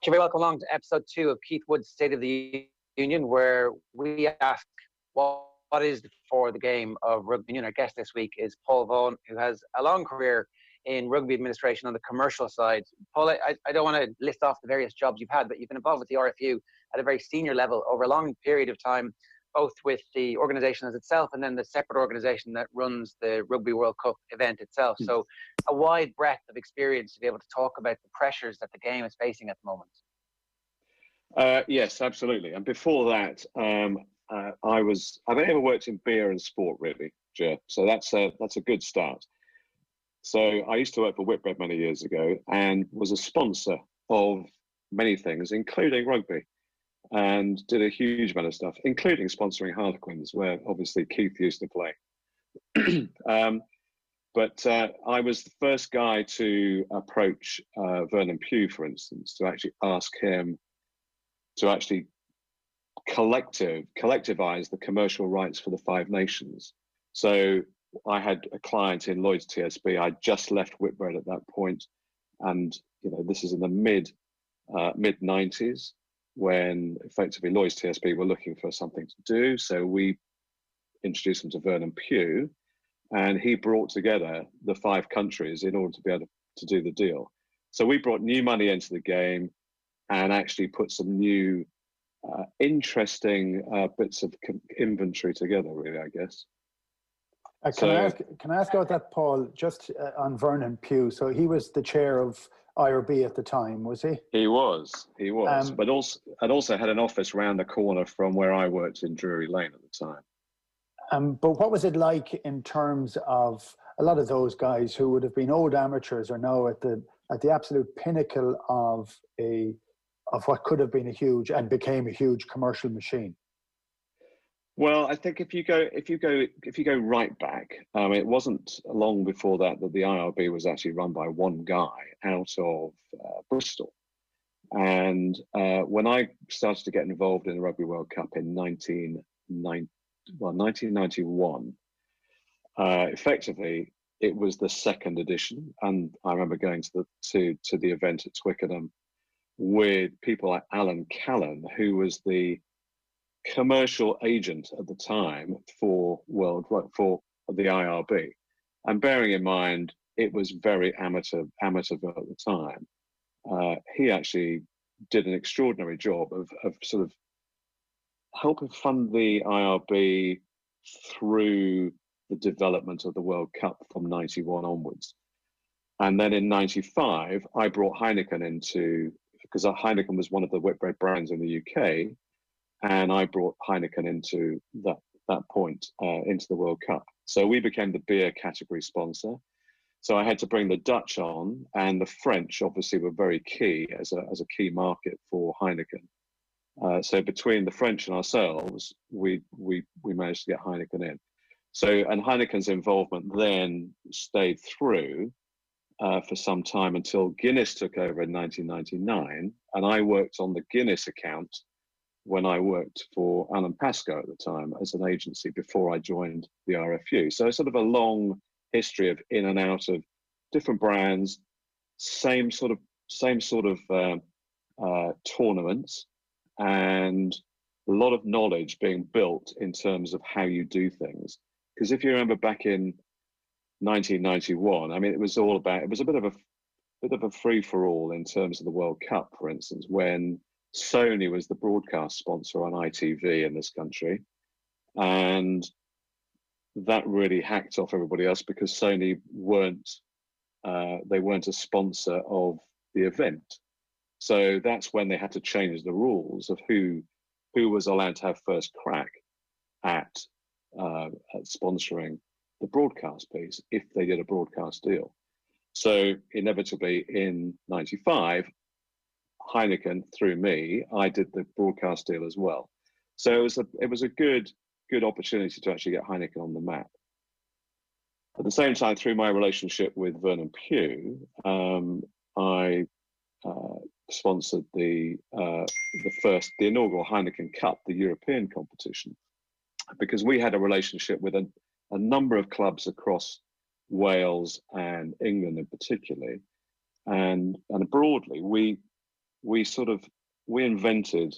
You're very welcome along to episode 2 of Keith Wood's State of the Union, where we ask what is for the game of rugby union. Our guest this week is Paul Vaughan, who has a long career in rugby administration on the commercial side. Paul, I don't want to list off the various jobs you've had, but you've been involved with the RFU at a very senior level over a long period of time, both with the organisation as itself and then the separate organisation that runs the Rugby World Cup event itself. So a wide breadth of experience to be able to talk about the pressures that the game is facing at the moment. Yes, absolutely. And before that, I've only ever worked in beer and sport, really, Jer. So that's a good start. So I used to work for Whitbread many years ago and was a sponsor of many things, including rugby, and did a huge amount of stuff, including sponsoring Harlequins, where obviously Keith used to play. But I was the first guy to approach Vernon Pugh, for instance, to actually ask him to actually collectivize the commercial rights for the Five Nations. So I had a client in Lloyd's TSB. I just left Whitbread at that point, and this is in the mid 90s when effectively Lloyd's TSB were looking for something to do. So we introduced them to Vernon Pugh, and he brought together the 5 countries in order to be able to do the deal. So we brought new money into the game and actually put some new interesting bits of inventory together, really, I guess. Can I ask about that, Paul, just on Vernon Pugh? So he was the chair of IRB at the time, was he? He was, but also had an office round the corner from where I worked in Drury Lane at the time. But what was it like in terms of a lot of those guys who would have been old amateurs are now at the absolute pinnacle of what could have been a huge and became a huge commercial machine? Well, I think if you go right back, it wasn't long before that the IRB was actually run by one guy out of Bristol. And when I started to get involved in the Rugby World Cup in 1991, effectively it was the second edition, and I remember going to the event at Twickenham with people like Alan Callan, who was the commercial agent at the time for the IRB, and bearing in mind it was very amateur at the time, he actually did an extraordinary job of sort of helping fund the IRB through the development of the World Cup from 91 onwards. And then in 95, I brought Heineken into, because Heineken was one of the Whitbread brands in the UK, and I brought Heineken into that point into the World Cup. So we became the beer category sponsor. So I had to bring the Dutch on, and the French obviously were very key as a key market for Heineken. So between the French and ourselves, we managed to get Heineken in. So, and Heineken's involvement then stayed through for some time until Guinness took over in 1999, and I worked on the Guinness account when I worked for Alan Pascoe at the time as an agency before I joined the RFU. So sort of a long history of in and out of different brands, same sort of tournaments, and a lot of knowledge being built in terms of how you do things. Because if you remember back in 1991, I mean, it was a bit of a free for all in terms of the World Cup, for instance, when Sony was the broadcast sponsor on ITV in this country, and that really hacked off everybody else because Sony weren't a sponsor of the event. So that's when they had to change the rules of who was allowed to have first crack at sponsoring the broadcast piece if they did a broadcast deal. So inevitably in 95, Heineken, through me, I did the broadcast deal as well. So it was a good opportunity to actually get Heineken on the map. At the same time, through my relationship with Vernon Pugh, I sponsored the inaugural Heineken Cup, the European competition, because we had a relationship with a number of clubs across Wales and England in particular, and broadly we invented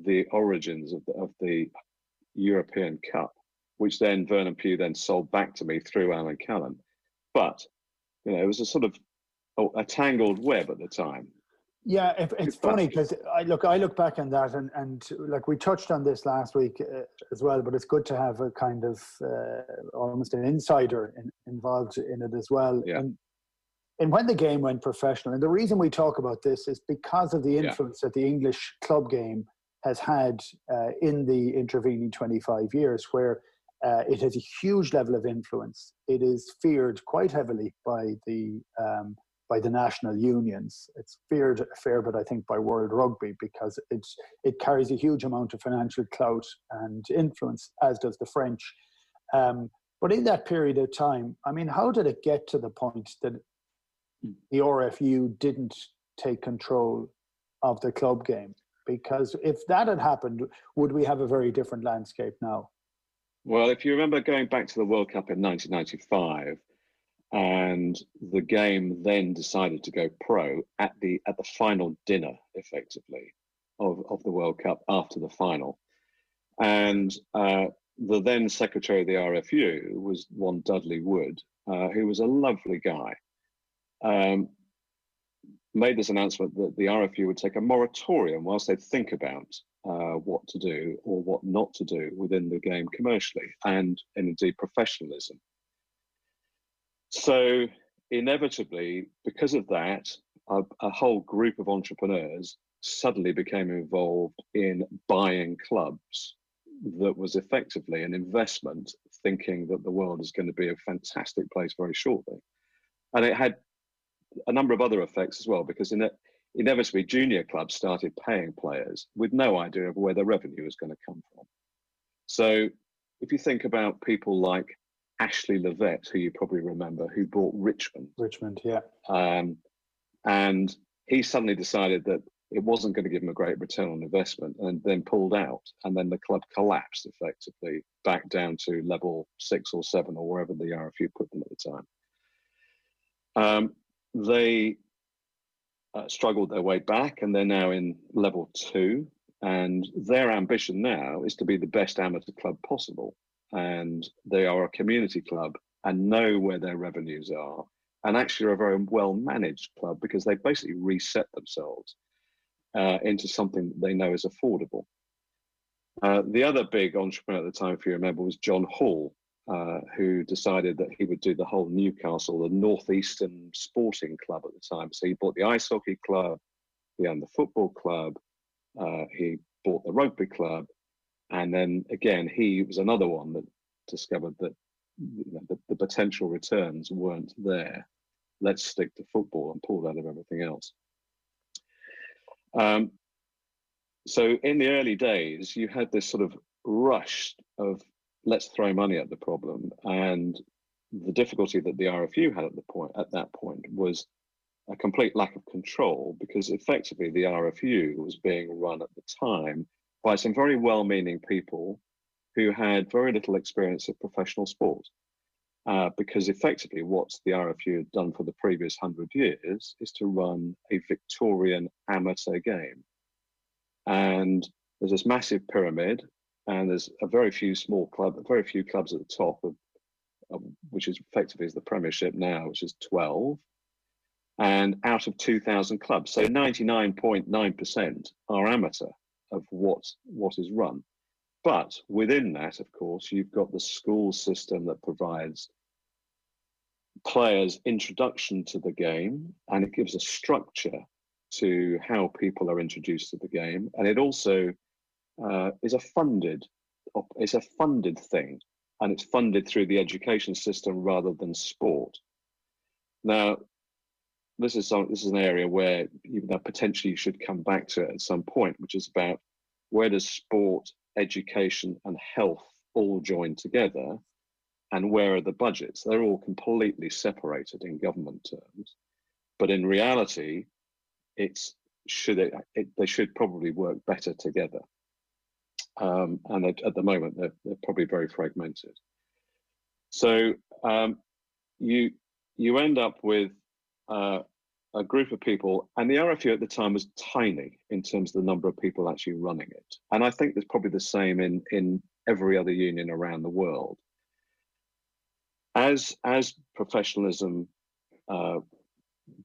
the origins of the European Cup, which then Vernon Pugh then sold back to me through Alan Callan. But it was a sort of a tangled web at the time. Yeah, it's funny because I look back on that and like we touched on this last week as well, but it's good to have a kind of almost an insider involved in it as well. Yeah. And when the game went professional, and the reason we talk about this is because of the influence that the English club game has had in the intervening 25 years, where it has a huge level of influence. It is feared quite heavily by the national unions. It's feared a fair bit, I think, by World Rugby because it carries a huge amount of financial clout and influence, as does the French. But in that period of time, I mean, how did it get to the point that the RFU didn't take control of the club game? Because if that had happened, would we have a very different landscape now? Well, if you remember going back to the World Cup in 1995, and the game then decided to go pro at the final dinner, effectively, of the World Cup after the final. And the then secretary of the RFU was one Dudley Wood, who was a lovely guy, made this announcement that the RFU would take a moratorium whilst they'd think about what to do or what not to do within the game commercially and indeed professionalism. So inevitably, because of that, a whole group of entrepreneurs suddenly became involved in buying clubs that was effectively an investment, thinking that the world is going to be a fantastic place very shortly. And it had a number of other effects as well, because inevitably junior clubs started paying players with no idea of where the revenue was going to come from. So if you think about people like Ashley Levett, who you probably remember, who bought Richmond. Richmond, yeah. And he suddenly decided that it wasn't going to give him a great return on investment and then pulled out. And then the club collapsed effectively back down to level 6 or 7 or wherever the RFU put them at the time. They struggled their way back and they're now in level 2. And their ambition now is to be the best amateur club possible. And they are a community club and know where their revenues are, and actually are a very well managed club because they basically reset themselves into something that they know is affordable. The other big entrepreneur at the time, if you remember, was John Hall, who decided that he would do the whole Newcastle, the Northeastern Sporting Club at the time. So he bought the ice hockey club, he owned the football club, he bought the rugby club. And then again, he was another one that discovered that the potential returns weren't there. Let's stick to football and pull out of everything else. So in the early days, you had this sort of rush of let's throw money at the problem. And the difficulty that the RFU had at that point was a complete lack of control, because effectively the RFU was being run at the time by some very well-meaning people who had very little experience of professional sport. Because effectively what the RFU had done for the previous 100 years is to run a Victorian amateur game. And there's this massive pyramid, and there's a very few clubs at the top, which is effectively is the Premiership now, which is 12. And out of 2,000 clubs, so 99.9% are amateur of what is run. But within that, of course, you've got the school system that provides players introduction to the game, and it gives a structure to how people are introduced to the game. And it also is a funded thing, and it's funded through the education system rather than sport. Now, this is an area where potentially you should come back to it at some point, which is about where does sport, education and health all join together, and where are the budgets? They're all completely separated in government terms, but in reality, they should probably work better together. And at the moment, they're probably very fragmented. So you end up with a group of people, and the RFU at the time was tiny in terms of the number of people actually running it. And I think there's probably the same in every other union around the world. As professionalism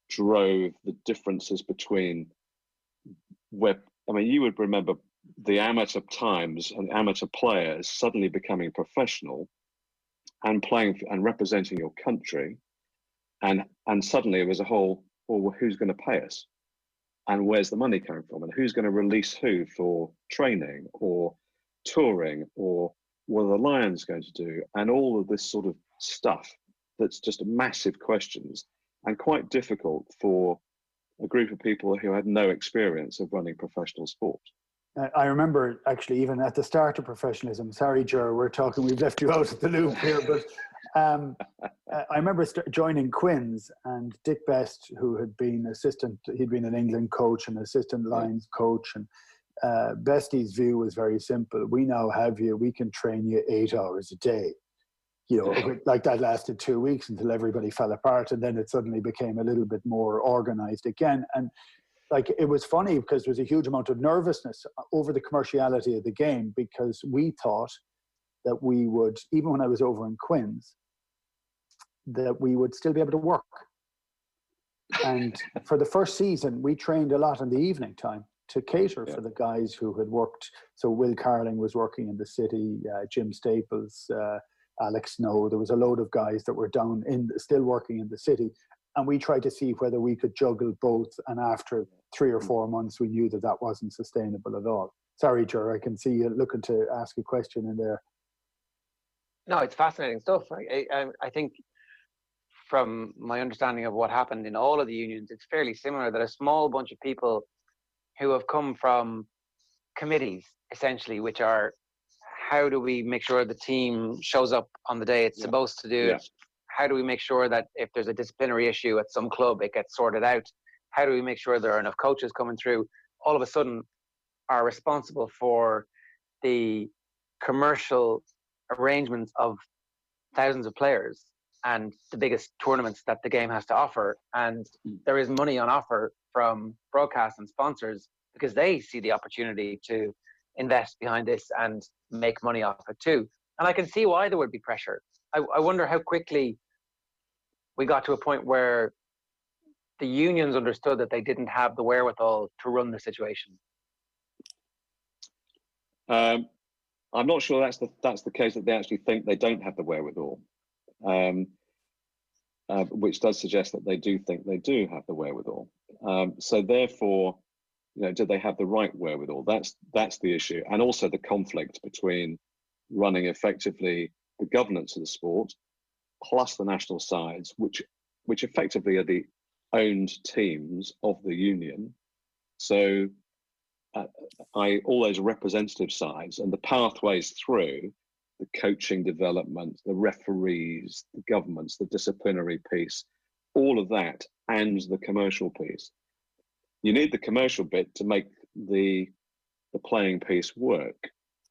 drove the differences between you would remember the amateur times and amateur players suddenly becoming professional and playing and representing your country, and suddenly it was a whole, well, who's going to pay us, and where's the money coming from, and who's going to release who for training or touring, or what are the Lions going to do, and all of this sort of stuff that's just massive questions and quite difficult for a group of people who had no experience of running professional sport. I remember actually even at the start of professionalism, sorry, Ger, we've left you out of the loop here, but I remember joining Quins, and Dick Best, who had been he'd been an England coach and assistant Lions coach, and Bestie's view was very simple. We now have you, we can train you 8 hours a day. You know, like that lasted 2 weeks until everybody fell apart, and then it suddenly became a little bit more organized again. And like, it was funny because there was a huge amount of nervousness over the commerciality of the game, because we thought that we would, even when I was over in Quins, that we would still be able to work. And for the first season, we trained a lot in the evening time to cater for the guys who had worked. So Will Carling was working in the city, Jim Staples, Alex Snow. There was a load of guys that were still working in the city. And we tried to see whether we could juggle both. And after 3 or 4 months, we knew that wasn't sustainable at all. Sorry, Ger, I can see you looking to ask a question in there. No, it's fascinating stuff. I think from my understanding of what happened in all of the unions, it's fairly similar, that a small bunch of people who have come from committees, essentially, which are, how do we make sure the team shows up on the day it's supposed to do? How do we make sure that if there's a disciplinary issue at some club, it gets sorted out? How do we make sure there are enough coaches coming through? All of a sudden are responsible for the commercial arrangements of thousands of players and the biggest tournaments that the game has to offer. And there is money on offer from broadcast and sponsors, because they see the opportunity to invest behind this and make money off it too. And I can see why there would be pressure. I wonder how quickly we got to a point where the unions understood that they didn't have the wherewithal to run the situation. I'm not sure that's the case, that they actually think they don't have the wherewithal, which does suggest that they do think they do have the wherewithal. So therefore, do they have the right wherewithal? That's the issue, and also the conflict between running effectively the governance of the sport, plus the national sides, which effectively are the owned teams of the union. So all those representative sides and the pathways through the coaching development, the referees, the governments, the disciplinary piece, all of that, and the commercial piece. You need the commercial bit to make the playing piece work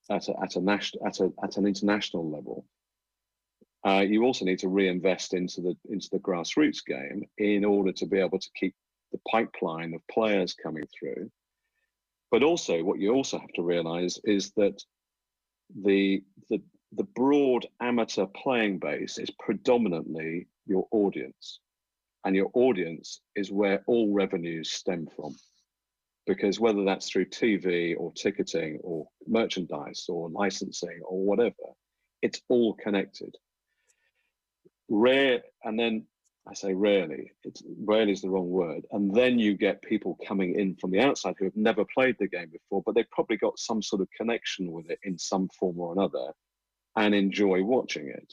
at an international level. You also need to reinvest into the grassroots game in order to be able to keep the pipeline of players coming through. But also, what you also have to realise is that the broad amateur playing base is predominantly your audience, and your audience is where all revenues stem from. Because whether that's through TV or ticketing or merchandise or licensing or whatever, it's all connected. And then I say rarely is the wrong word. And then you get people coming in from the outside who have never played the game before, but they've probably got some sort of connection with it in some form or another and enjoy watching it.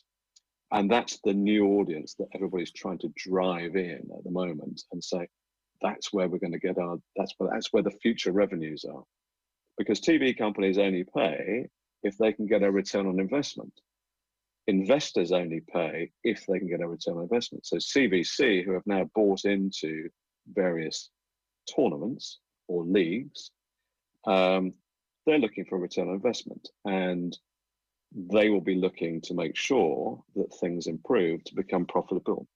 And that's the new audience that everybody's trying to drive in at the moment and say, that's where we're going to get that's where the future revenues are. Because TV companies only pay if they can get a return on investment. Investors only pay if they can get a return on investment. So CVC, who have now bought into various tournaments or leagues, they're looking for a return on investment, and they will be looking to make sure that things improve to become profitable.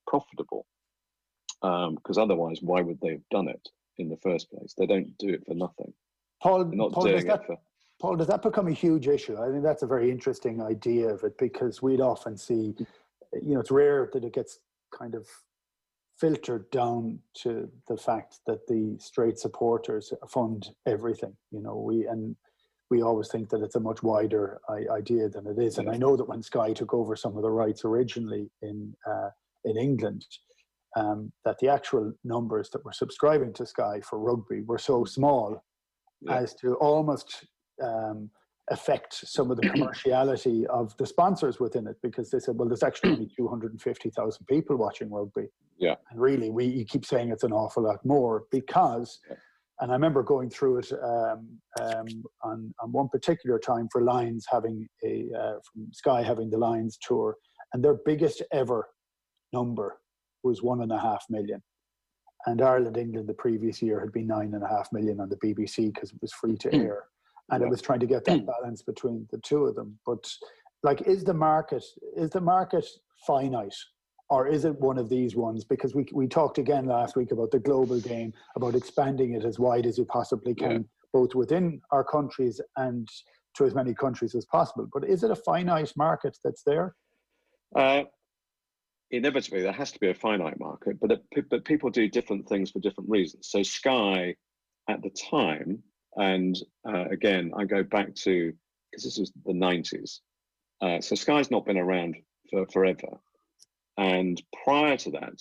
because otherwise, why would they have done it in the first place? They don't do it for nothing. Paul, They're not Paul, doing it for. Paul, does that become a huge issue? I think that's a very interesting idea of it, because we'd often see, it's rare that it gets kind of filtered down to the fact that the straight supporters fund everything. We always think that it's a much wider idea than it is. And I know that when Sky took over some of the rights originally in England, that the actual numbers that were subscribing to Sky for rugby were so small as to almost affect some of the commerciality of the sponsors within it, because they said, well, there's actually only 250,000 people watching rugby. Yeah. And really, you keep saying it's an awful lot more because, and I remember going through it on one particular time for Lions having from Sky having the Lions tour, and their biggest ever number was 1.5 million. And Ireland, England the previous year had been 9.5 million on the BBC because it was free to air. And it was trying to get that balance between the two of them. But like, is the market finite? Or is it one of these ones? Because we talked again last week about the global game, about expanding it as wide as you possibly can, both within our countries and to as many countries as possible. But is it a finite market that's there? Inevitably, there has to be a finite market, but people do different things for different reasons. So Sky, at the time, and again, I go back to, because this was the 90s, so Sky's not been around for forever. And prior to that,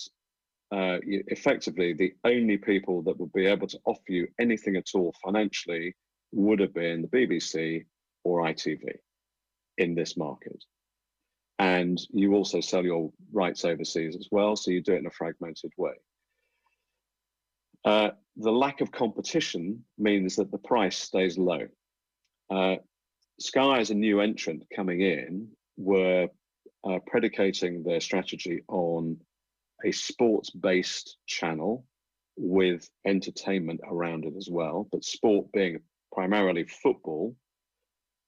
effectively, the only people that would be able to offer you anything at all financially would have been the BBC or ITV in this market. And you also sell your rights overseas as well, so you do it in a fragmented way. The lack of competition means that the price stays low. Sky, as a new entrant coming in, were predicating their strategy on a sports-based channel with entertainment around it as well, but sport being primarily football,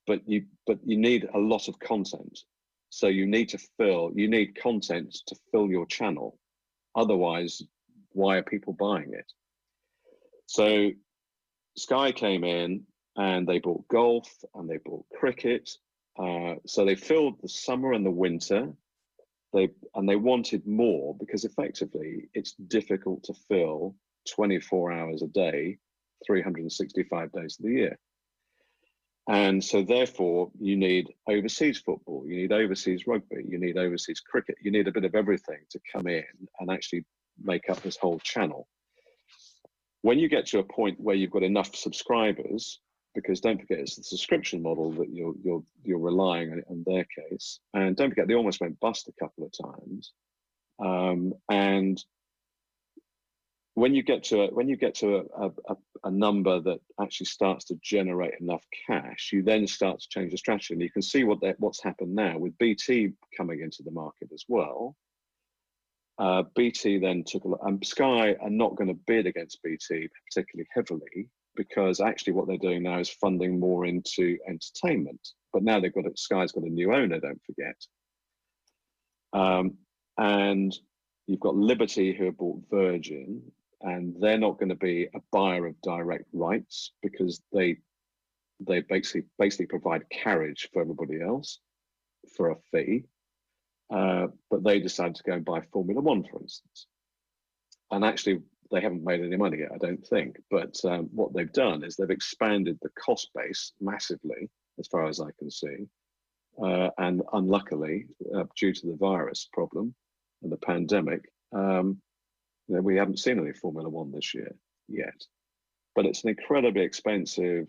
but you need a lot of content. So you need content to fill your channel. Otherwise, why are people buying it? So Sky came in and they bought golf and they bought cricket. So they filled the summer and the winter. They wanted more, because effectively it's difficult to fill 24 hours a day, 365 days of the year. And so therefore you need overseas football, you need overseas rugby, you need overseas cricket, you need a bit of everything to come in and actually make up this whole channel. When you get to a point where you've got enough subscribers, because don't forget it's the subscription model that you're relying on in their case, and don't forget they almost went bust a couple of times. And when you get to a number that actually starts to generate enough cash, you then start to change the strategy. And you can see what's happened now with BT coming into the market as well. BT then took a lot, and Sky are not going to bid against BT particularly heavily, because actually what they're doing now is funding more into entertainment. But now Sky's got a new owner, don't forget. And you've got Liberty, who have bought Virgin, and they're not going to be a buyer of direct rights, because they basically provide carriage for everybody else for a fee. But they decided to go and buy Formula One, for instance. And actually, they haven't made any money yet, I don't think. But what they've done is they've expanded the cost base massively, as far as I can see. And unluckily, due to the virus problem and the pandemic, we haven't seen any Formula One this year yet. But it's an incredibly expensive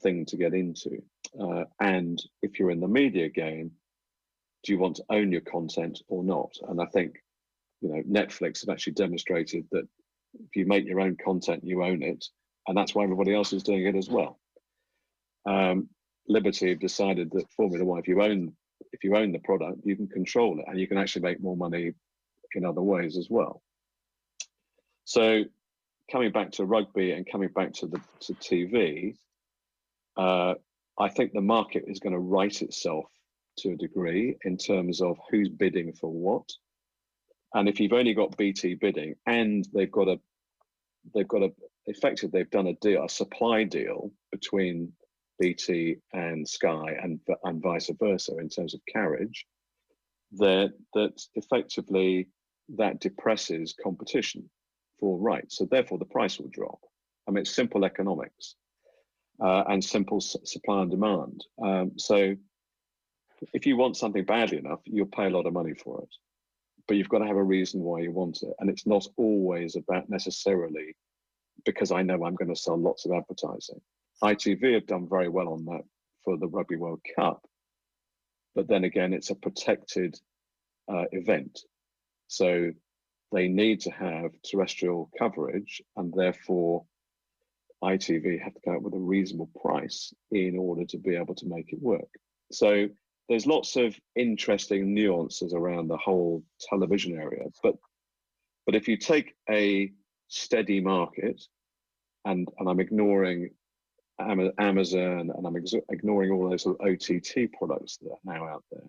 thing to get into. And if you're in the media game, do you want to own your content or not? And I think, Netflix have actually demonstrated that if you make your own content, you own it, and that's why everybody else is doing it as well. Liberty have decided that Formula One, if you own the product, you can control it, and you can actually make more money in other ways as well. So, coming back to rugby and coming back to TV, I think the market is going to right itself to a degree in terms of who's bidding for what. And if you've only got BT bidding, and they've done a deal, a supply deal between BT and Sky, and vice versa in terms of carriage, that effectively that depresses competition for rights. So therefore the price will drop. I mean, it's simple economics and simple supply and demand. So if you want something badly enough, you'll pay a lot of money for it. But you've got to have a reason why you want it. And it's not always about necessarily because I know I'm going to sell lots of advertising. ITV have done very well on that for the Rugby World Cup. But then again, it's a protected event. So they need to have terrestrial coverage, and therefore ITV have to come up with a reasonable price in order to be able to make it work. So there's lots of interesting nuances around the whole television area. But if you take a steady market, and I'm ignoring Amazon, and I'm ignoring all those sort of OTT products that are now out there,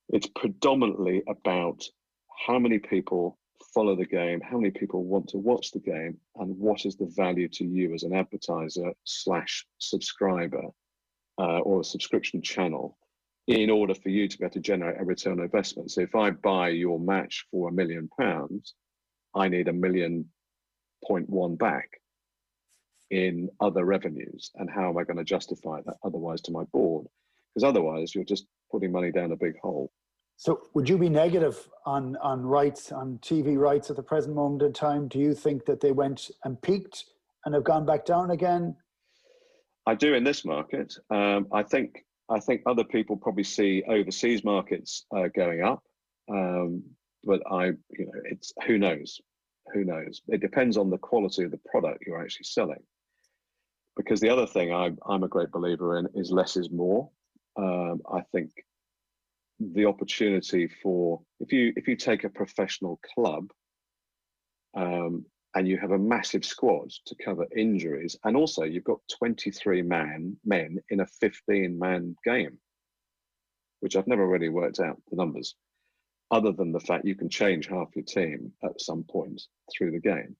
it's predominantly about how many people follow the game, how many people want to watch the game, and what is the value to you as an advertiser / subscriber or a subscription channel in order for you to be able to generate a return on investment. So if I buy your match for £1 million, I need £1.1 million back in other revenues. And how am I going to justify that otherwise to my board? Because otherwise you're just putting money down a big hole. So would you be negative on rights, on TV rights at the present moment in time? Do you think that they went and peaked and have gone back down again? I do in this market. I think other people probably see overseas markets going up, but it's who knows. It depends on the quality of the product you're actually selling. Because the other thing I'm a great believer in is less is more. I think the opportunity for if you take a professional club and you have a massive squad to cover injuries, and also you've got 23 men in a 15-man game, which I've never really worked out the numbers, other than the fact you can change half your team at some point through the game.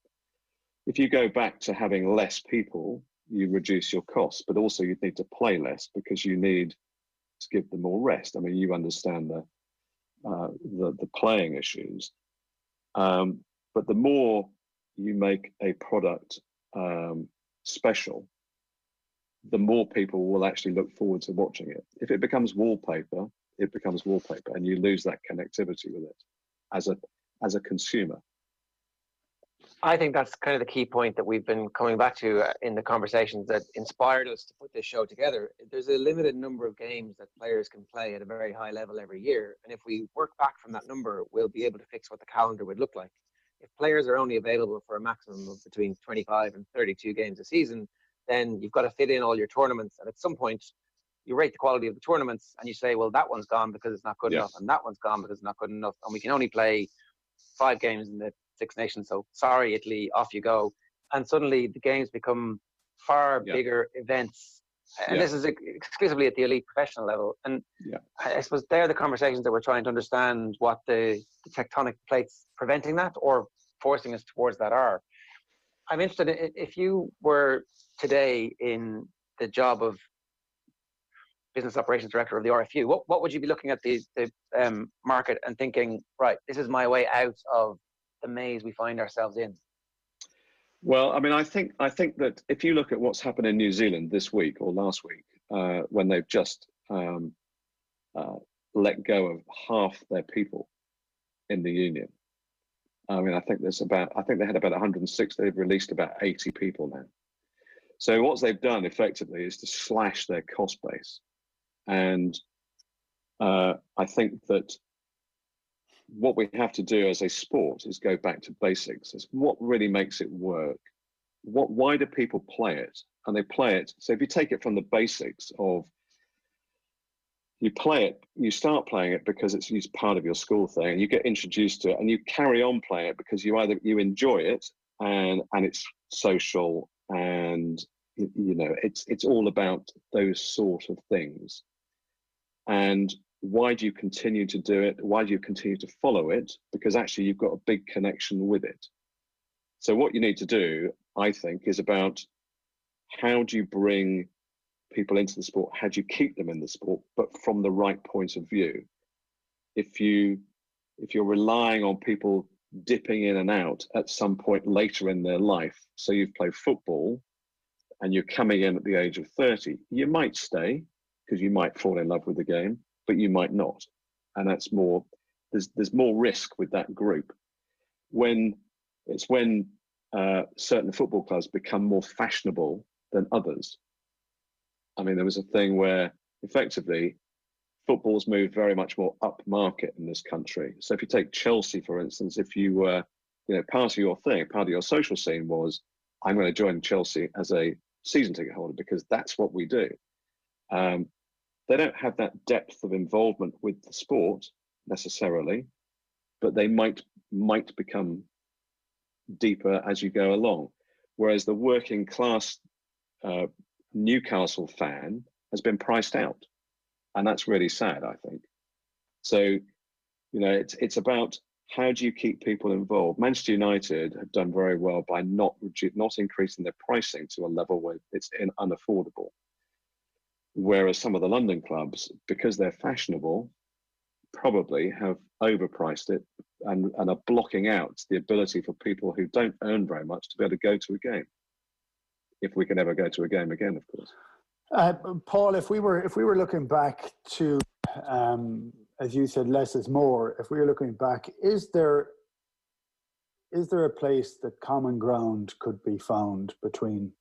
If you go back to having less people, you reduce your costs, but also you need to play less because you need to give them more rest. I mean, you understand the playing issues, but the more you make a product special, the more people will actually look forward to watching it. If it becomes wallpaper, it becomes wallpaper, and you lose that connectivity with it as a consumer. I think that's kind of the key point that we've been coming back to in the conversations that inspired us to put this show together. There's a limited number of games that players can play at a very high level every year. And if we work back from that number, we'll be able to fix what the calendar would look like. If players are only available for a maximum of between 25 and 32 games a season, then you've got to fit in all your tournaments. And at some point, you rate the quality of the tournaments and you say, well, that one's gone because it's not good enough. And that one's gone because it's not good enough. And we can only play 5 games in the Six Nations. So sorry, Italy, off you go. And suddenly the games become far bigger events. And this is exclusively at the elite professional level. And I suppose they're the conversations that we're trying to understand what the tectonic plates preventing that or forcing us towards that are. I'm interested in, if you were today in the job of business operations director of the RFU, what would you be looking at the market and thinking, right, this is my way out of the maze we find ourselves in? Well, I mean, I think that if you look at what's happened in New Zealand this week or last week, when they've just let go of half their people in the union. I mean, I think they had about 106. They've released about 80 people now. So what they've done effectively is to slash their cost base. And I think that what we have to do as a sport is go back to basics. It's what really makes it work. Why do people play it? And they play it. So if you take it from the basics of, you play it, you start playing it because it's part of your school thing, and you get introduced to it, and you carry on playing it because you enjoy it, and it's social, and it's all about those sort of things. And why do you continue to do it? Why do you continue to follow it? Because actually you've got a big connection with it. So what you need to do, I think, is about how do you bring people into the sport? How do you keep them in the sport, but from the right point of view? If you're relying on people dipping in and out at some point later in their life, so you've played football and you're coming in at the age of 30, you might stay because you might fall in love with the game, but you might not. And that's more, there's more risk with that group. When certain football clubs become more fashionable than others. I mean, there was a thing where effectively football's moved very much more upmarket in this country. So if you take Chelsea, for instance, if you were, part of your thing, part of your social scene was, I'm going to join Chelsea as a season ticket holder because that's what we do. They don't have that depth of involvement with the sport necessarily, but they might become deeper as you go along. Whereas the working class Newcastle fan has been priced out. And that's really sad, I think. So, it's about how do you keep people involved? Manchester United have done very well by not increasing their pricing to a level where it's unaffordable. Whereas some of the London clubs, because they're fashionable, probably have overpriced it and are blocking out the ability for people who don't earn very much to be able to go to a game. If we can ever go to a game again, of course. Paul, if we were looking back to, as you said, less is more. If we were looking back, is there a place that common ground could be found between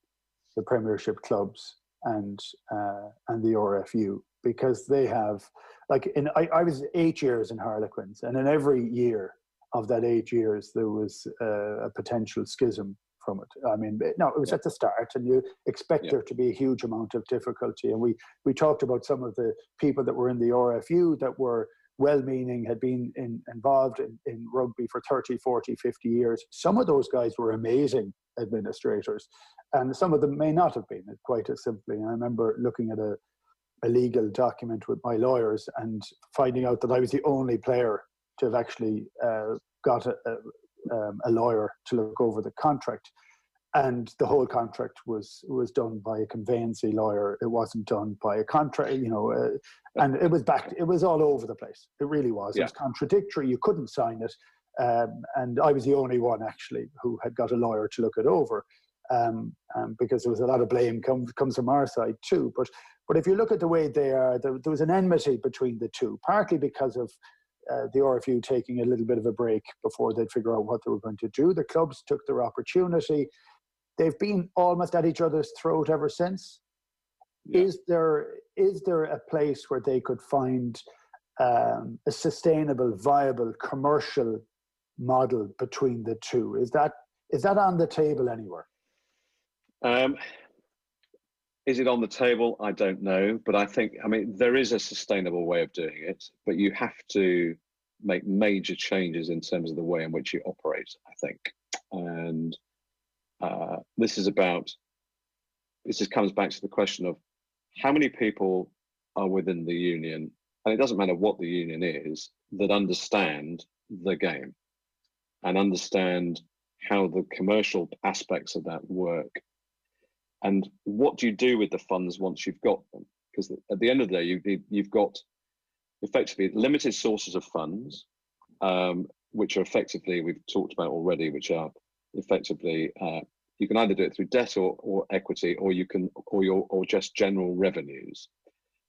the Premiership clubs and the RFU? Because they have, I was 8 years in Harlequins, and in every year of that 8 years, there was a potential schism from it. I mean, no, it was at the start, and you expect there to be a huge amount of difficulty. And we talked about some of the people that were in the RFU that were well-meaning, had been involved in rugby for 30, 40, 50 years. Some of those guys were amazing administrators, and some of them may not have been, quite as simply. And I remember looking at a legal document with my lawyers and finding out that I was the only player to have actually got a lawyer to look over the contract, and the whole contract was done by a conveyancing lawyer. It wasn't done by a contract, and it was all over the place. It really was. It was contradictory. You couldn't sign it, and I was the only one actually who had got a lawyer to look it over, because there was a lot of blame comes from our side too. But if you look at the way they are, there was an enmity between the two, partly because of the RFU taking a little bit of a break before they'd figure out what they were going to do. The clubs took their opportunity. They've been almost at each other's throat ever since. Yeah. Is there a place where they could find a sustainable, viable, commercial model between the two? Is that on the table anywhere? Is it on the table? I don't know, but I mean, there is a sustainable way of doing it, but you have to make major changes in terms of the way in which you operate, I think. And this just comes back to the question of how many people are within the union, and it doesn't matter what the union is, that understand the game and understand how the commercial aspects of that work. And what do you do with the funds once you've got them? Because at the end of the day, you've got effectively limited sources of funds, which are effectively, we've talked about already, which are effectively, you can either do it through debt or equity, or just general revenues.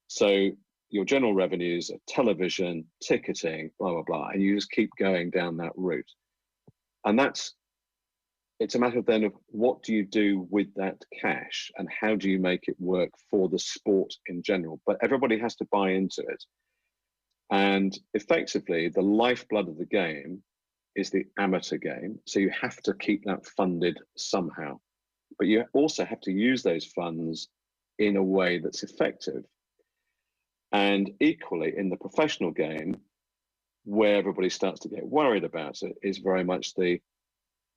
So your general revenues are television, ticketing, blah, blah, blah, and you just keep going down that route. And it's a matter then of what do you do with that cash and how do you make it work for the sport in general? But everybody has to buy into it. And effectively, the lifeblood of the game is the amateur game. So you have to keep that funded somehow. But you also have to use those funds in a way that's effective. And equally, in the professional game, where everybody starts to get worried about it is very much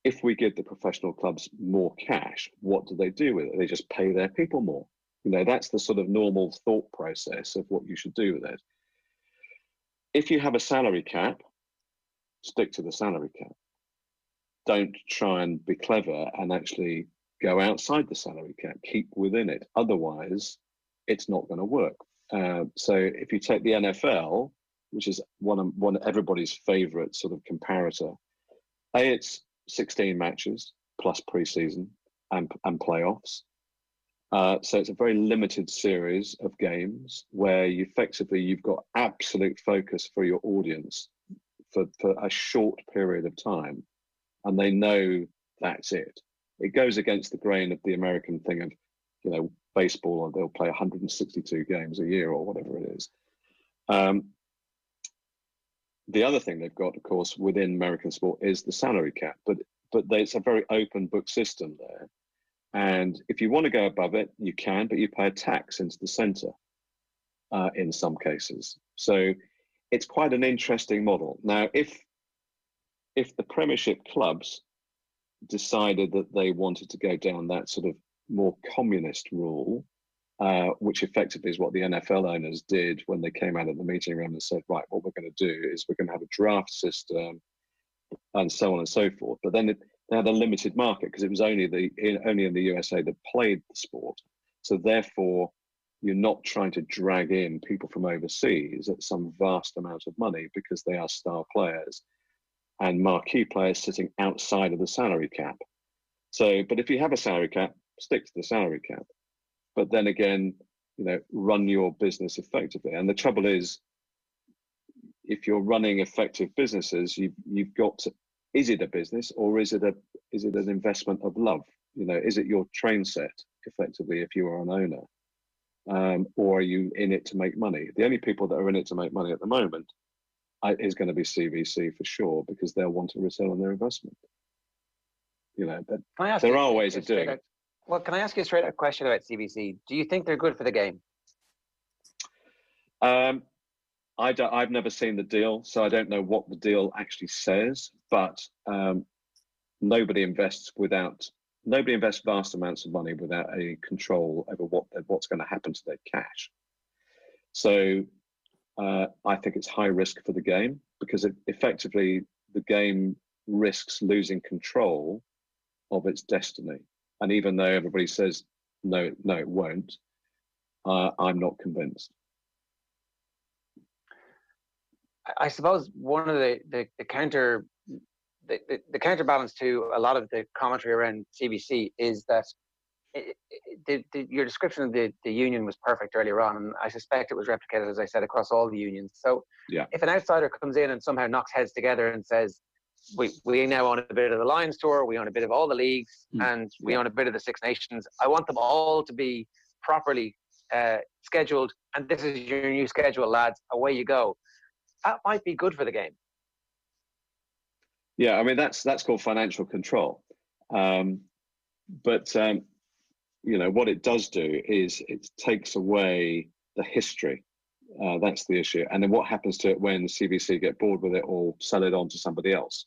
if we give the professional clubs more cash, what do they do with it? They just pay their people more. That's the sort of normal thought process of what you should do with it. if you have a salary cap, stick to the salary cap. Don't try and be clever and actually go outside the salary cap. Keep within it. Otherwise, it's not going to work. So if you take the NFL, which is one of everybody's favorite sort of comparator, it's 16 matches plus preseason and playoffs. So it's a very limited series of games where you've got absolute focus for your audience for a short period of time, and they know that's it. It goes against the grain of the American thing of, baseball, or they'll play 162 games a year or whatever it is. The other thing they've got, of course, within American sport is the salary cap, but it's a very open book system there. And if you want to go above it, you can, but you pay a tax into the centre in some cases. So it's quite an interesting model. Now, if the Premiership clubs decided that they wanted to go down that sort of more communist rule, which effectively is what the NFL owners did when they came out of the meeting room and said, right, what we're going to do is we're going to have a draft system and so on and so forth. But then they had a limited market because it was only in the USA that played the sport. So therefore, you're not trying to drag in people from overseas at some vast amount of money because they are star players and marquee players sitting outside of the salary cap. So, but if you have a salary cap, stick to the salary cap. But then again, run your business effectively. And the trouble is, if you're running effective businesses, you've got to, is it a business or is it an investment of love? Is it your train set effectively if you are an owner? Or are you in it to make money? The only people that are in it to make money at the moment is going to be CVC for sure, because they'll want a return on their investment. But there are ways of doing it. Well, can I ask you a straight out question about CVC? Do you think they're good for the game? I've never seen the deal, so I don't know what the deal actually says. But nobody invests vast amounts of money without any control over what's going to happen to their cash. So I think it's high risk for the game, because effectively the game risks losing control of its destiny. And even though everybody says no, it won't, I'm not convinced. I suppose one of the counterbalance to a lot of the commentary around CVC is that your description of the union was perfect earlier on, and I suspect it was replicated, as I said, across all the unions. So yeah, if an outsider comes in and somehow knocks heads together and says, we now own a bit of the Lions Tour, we own a bit of all the leagues, and we own a bit of the Six Nations, I want them all to be properly scheduled, and this is your new schedule, lads, away you go. That might be good for the game. Yeah, I mean, that's called financial control. But what it does do is it takes away the history. That's the issue. And then what happens to it when CVC get bored with it or sell it on to somebody else?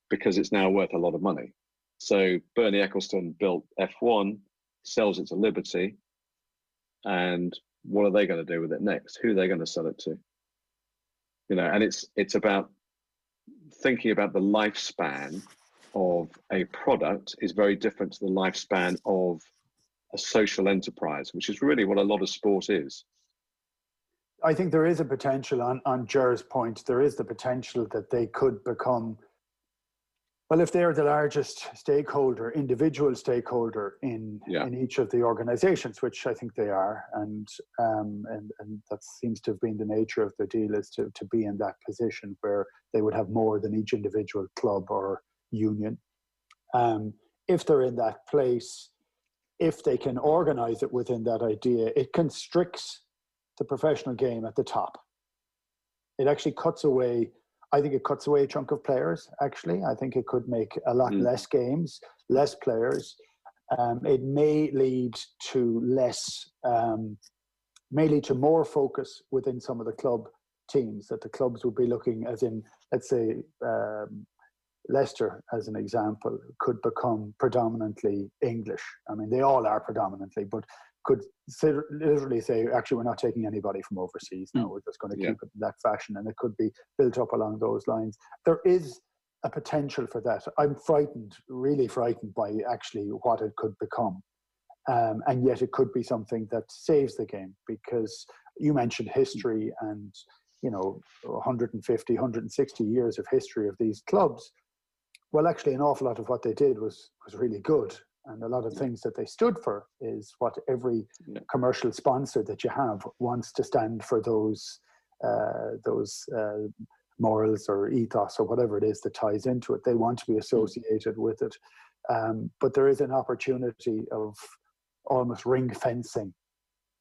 Because it's now worth a lot of money. So Bernie Ecclestone built F1, sells it to Liberty, and what are they going to do with it next? Who are they going to sell it to? And it's about thinking about the lifespan of a product is very different to the lifespan of a social enterprise, which is really what a lot of sport is. I think there is a potential on Ger's point. There is the potential that they could become, well, if they're the largest individual stakeholder in each of the organizations, which I think they are, and that seems to have been the nature of the deal, is to be in that position where they would have more than each individual club or union. If they're in that place, if they can organize it within that idea, it constricts the professional game at the top. It actually cuts away a chunk of players, actually. I think it could make a lot less games, less players. It may lead to more focus within some of the club teams, that the clubs would be looking, as in, let's say, Leicester, as an example, could become predominantly English. I mean, they all are predominantly, but could literally say, actually, we're not taking anybody from overseas now. We're just going to keep it in that fashion, and it could be built up along those lines. There is a potential for that. I'm frightened, really frightened by actually what it could become. And yet it could be something that saves the game, because you mentioned history and, 150, 160 years of history of these clubs. Well, actually, an awful lot of what they did was really good. And a lot of things that they stood for is what every commercial sponsor that you have wants to stand for, those morals or ethos or whatever it is that ties into it. They want to be associated with it. But there is an opportunity of almost ring fencing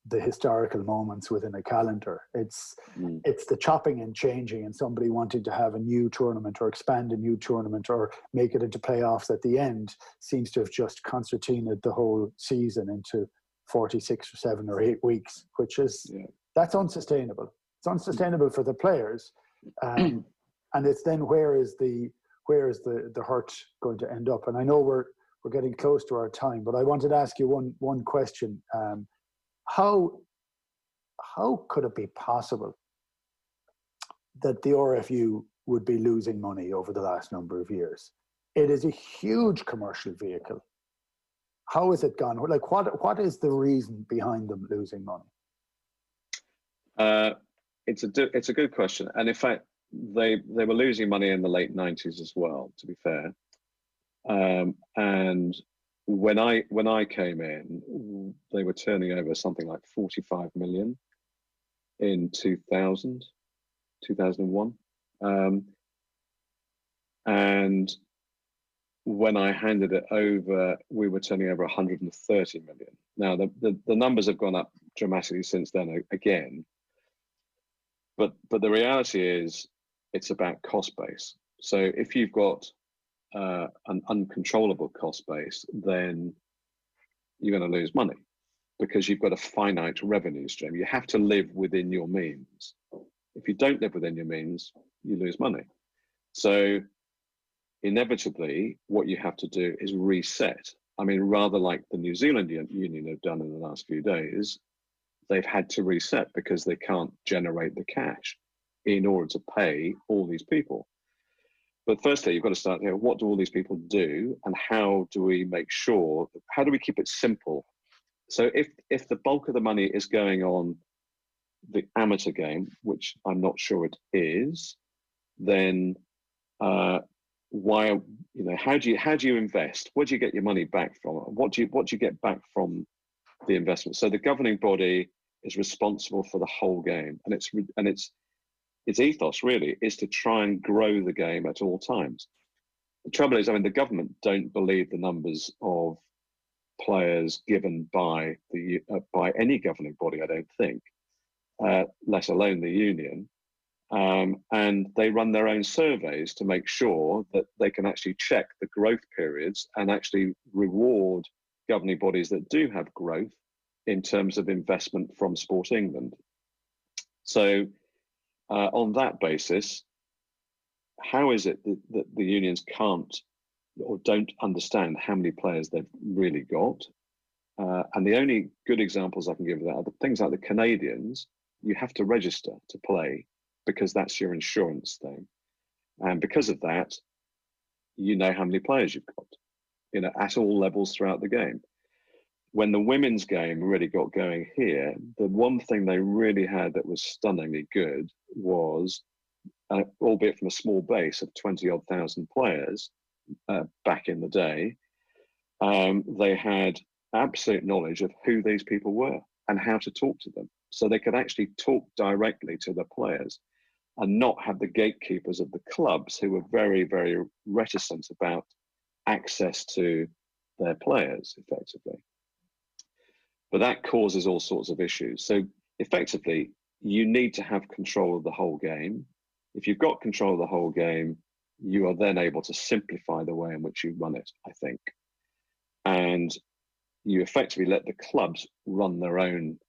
the historical moments within a calendar. It's the chopping and changing, and somebody wanting to have a new tournament or expand a new tournament or make it into playoffs at the end seems to have just concertinaed the whole season into 46 or 7 or 8 weeks, which is that's unsustainable. It's unsustainable for the players, and it's then where is the hurt going to end up? And I know we're getting close to our time, but I wanted to ask you one question. How could it be possible that the RFU would be losing money over the last number of years? It is a huge commercial vehicle. How has it gone? Like, what is the reason behind them losing money? It's a good question, and in fact, they were losing money in the late 90s as well, to be fair. And when I came in, they were turning over something like 45 million in 2001. And when I handed it over, we were turning over 130 million. Now, the numbers have gone up dramatically since then again. But the reality is, it's about cost base. So if you've got an uncontrollable cost base, then you're going to lose money because you've got a finite revenue stream. You have to live within your means. If you don't live within your means, you lose money. So inevitably, what you have to do is reset. I mean, rather like the New Zealand Union have done in the last few days, they've had to reset because they can't generate the cash in order to pay all these people. But firstly, you've got to start, what do all these people do, and how do we make sure, how do we keep it simple? So if the bulk of the money is going on the amateur game, which I'm not sure it is, then how do you invest? Where do you get your money back from? What do you get back from the investment? So the governing body is responsible for the whole game, and its ethos really is to try and grow the game at all times. The trouble is, I mean, the government don't believe the numbers of players given by any governing body, I don't think, let alone the union. And they run their own surveys to make sure that they can actually check the growth periods and actually reward governing bodies that do have growth in terms of investment from Sport England. So on that basis, how is it that the unions can't or don't understand how many players they've really got? And the only good examples I can give of that are the things like the Canadians. You have to register to play because that's your insurance thing. And because of that, you know how many players you've got, at all levels throughout the game. When the women's game really got going here, the one thing they really had that was stunningly good was, albeit from a small base of 20-odd thousand players back in the day, they had absolute knowledge of who these people were and how to talk to them. So they could actually talk directly to the players and not have the gatekeepers of the clubs who were very, very reticent about access to their players, effectively. But that causes all sorts of issues. So effectively, you need to have control of the whole game. If you've got control of the whole game, you are then able to simplify the way in which you run it, I think. And you effectively let the clubs run their own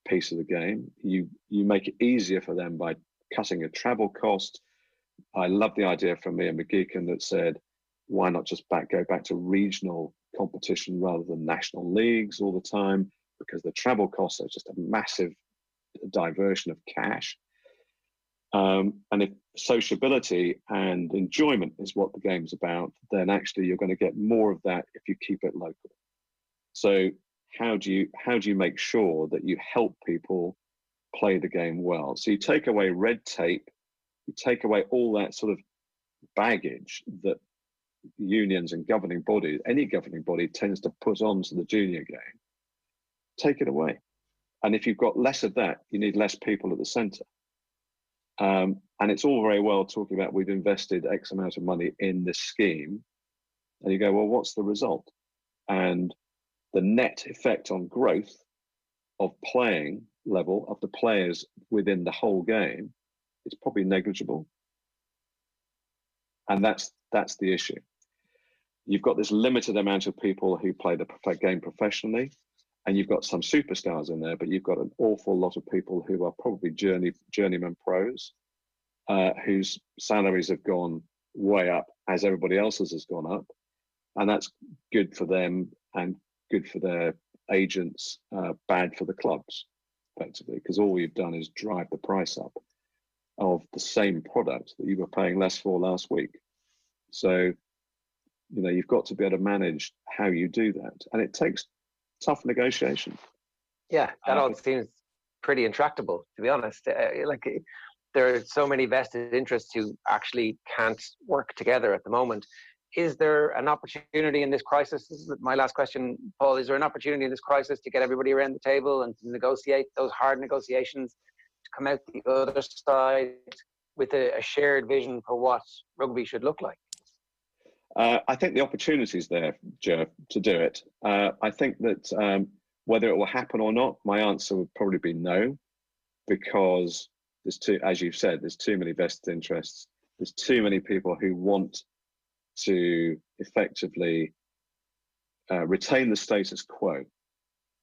piece of the game. You make it easier for them by cutting a travel cost. I love the idea from Ian McGeechan that said, why not just go back to regional competition rather than national leagues all the time? Because the travel costs are just a massive diversion of cash. And if sociability and enjoyment is what the game's about, then actually you're going to get more of that if you keep it local. So how do you make sure that you help people play the game well? So you take away red tape, you take away all that sort of baggage that unions and governing bodies, any governing body tends to put onto the junior game. Take it away. And if you've got less of that, you need less people at the centre. And it's all very well talking about we've invested X amount of money in this scheme. And you go, well, what's the result? And the net effect on growth of playing level of the players within the whole game is probably negligible. And that's the issue. You've got this limited amount of people who play the game professionally, and you've got some superstars in there, but you've got an awful lot of people who are probably journeyman pros, whose salaries have gone way up as everybody else's has gone up. And that's good for them and good for their agents, bad for the clubs, effectively, because all you've done is drive the price up of the same product that you were paying less for last week. So, you've got to be able to manage how you do that. And it takes tough negotiation. Yeah, that all seems pretty intractable, to be honest. There are so many vested interests who actually can't work together at the moment. Is there an opportunity in this crisis? This is my last question, Paul. Is there an opportunity in this crisis to get everybody around the table and to negotiate those hard negotiations, to come out the other side with a shared vision for what rugby should look like? I think the opportunity is there, Joe, to do it. I think that whether it will happen or not, my answer would probably be no, because as you've said, there's too many vested interests. There's too many people who want to effectively retain the status quo,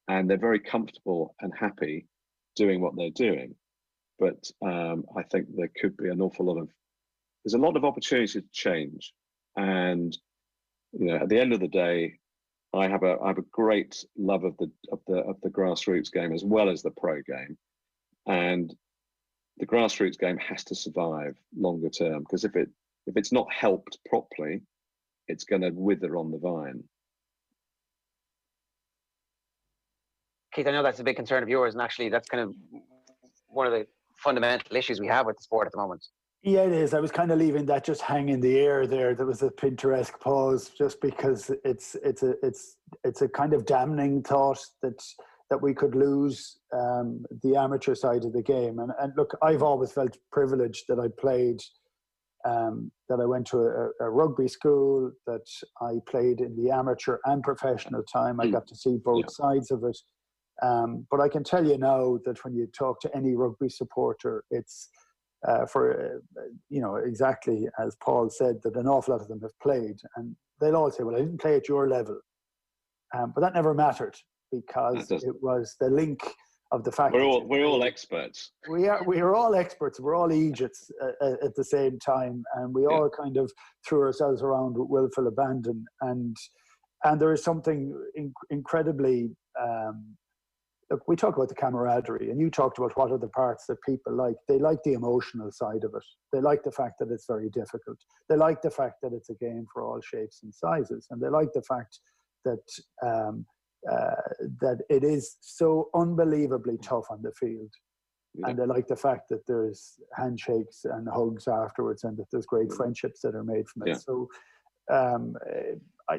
and they're very comfortable and happy doing what they're doing. But I think there could be there's a lot of opportunity to change. And at the end of the day, I have a great love of the grassroots game as well as the pro game, and the grassroots game has to survive longer term, because if it's not helped properly, it's going to wither on the vine. Keith, I know that's a big concern of yours, and actually that's kind of one of the fundamental issues we have with the sport at the moment. Yeah, it is. I was kind of leaving that just hang in the air there. There was a Pinterest pause, just because it's a kind of damning thought that we could lose the amateur side of the game. And look, I've always felt privileged that I played, that I went to a rugby school, that I played in the amateur and professional time. I got to see both sides of it. But I can tell you now that when you talk to any rugby supporter, it's exactly as Paul said, that an awful lot of them have played, and they'll all say, well, I didn't play at your level. But that never mattered, because it was the link of the fact we're all experts. We are all experts. We're all Egypts at the same time, and we all kind of threw ourselves around with willful abandon. And there is something incredibly. Look, we talk about the camaraderie, and you talked about what are the parts that people like. They like the emotional side of it. They like the fact that it's very difficult. They like the fact that it's a game for all shapes and sizes, and they like the fact that that it is so unbelievably tough on the field. Yeah. And they like the fact that there's handshakes and hugs afterwards, and that there's great friendships that are made from it. Yeah. So,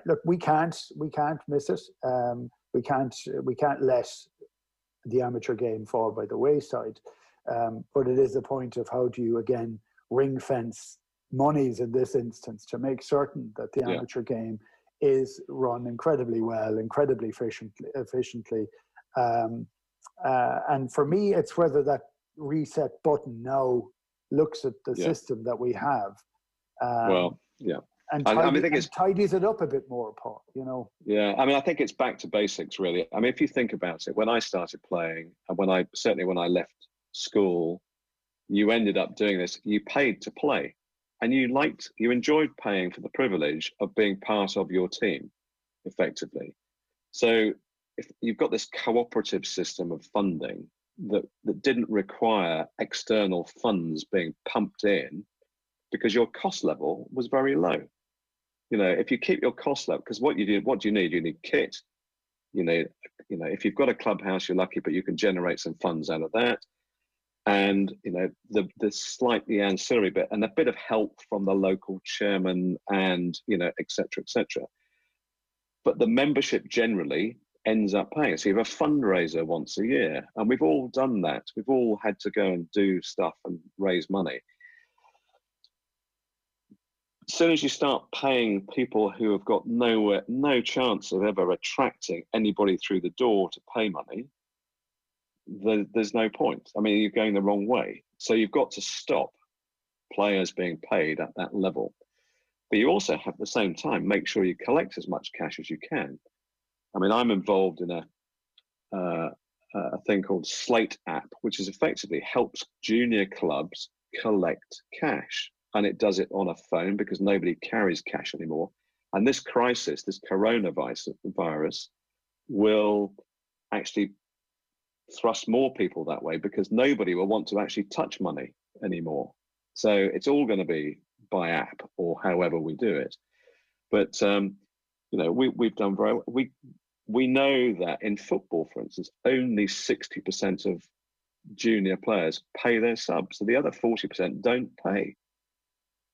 look, we can't miss it. We can't let the amateur game fall by the wayside. But it is a point of how do you, again, ring fence monies in this instance to make certain that the amateur game is run incredibly well, incredibly efficiently. And for me, it's whether that reset button now looks at the system that we have. And tidies it up a bit more, Paul, Yeah, I think it's back to basics, really. If you think about it, when I started playing, and when I left school, you ended up doing this, you paid to play. and you enjoyed paying for the privilege of being part of your team, effectively. So if you've got this cooperative system of funding that didn't require external funds being pumped in, because your cost level was very low. You know, if you keep your cost level, because what do you need? You need kit. You know, if you've got a clubhouse, you're lucky, but you can generate some funds out of that. And, you know, the slightly ancillary bit and a bit of help from the local chairman and, you know, et cetera, et cetera. But the membership generally ends up paying. So you have a fundraiser once a year, and we've all done that. We've all had to go and do stuff and raise money. As soon as you start paying people who have got no chance of ever attracting anybody through the door to pay money, there's no point. I mean, you're going the wrong way. So you've got to stop players being paid at that level. But you also have at the same time, make sure you collect as much cash as you can. I mean, I'm involved in a thing called Slate app, which is effectively helps junior clubs collect cash. And it does it on a phone because nobody carries cash anymore. And this crisis, this coronavirus, will actually thrust more people that way because nobody will want to actually touch money anymore. So it's all going to be by app or however we do it. But you know, we've done very well. We know that in football, for instance, only 60% of junior players pay their subs, so the other 40% don't pay.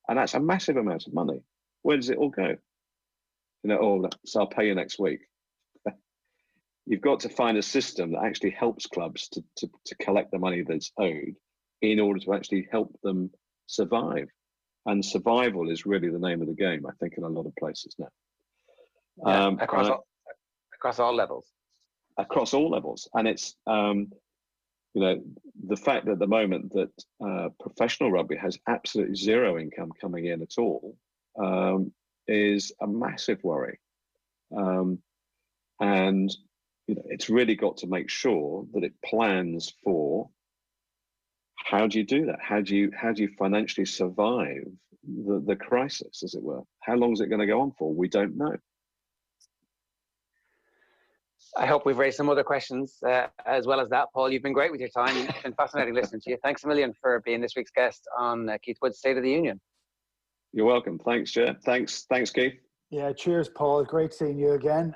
And that's a massive amount of money. Where does it all go? You know, oh, so I'll pay you next week. You've got to find a system that actually helps clubs to collect the money that's owed in order to actually help them survive. And survival is really the name of the game, I think, in a lot of places now. Yeah, across all levels. Across all levels. And it's, you know, the fact that at the moment that professional rugby has absolutely zero income coming in at all is a massive worry. And you know, it's really got to make sure that it plans for how do you do that? How do you financially survive the crisis, as it were? How long is it going to go on for? We don't know. I hope we've raised some other questions as well as that. Paul, you've been great with your time. It's been fascinating listening to you. Thanks a million for being this week's guest on Keith Wood's State of the Union. You're welcome. Thanks, Jeff. Thanks, Keith. Yeah, cheers, Paul. Great seeing you again.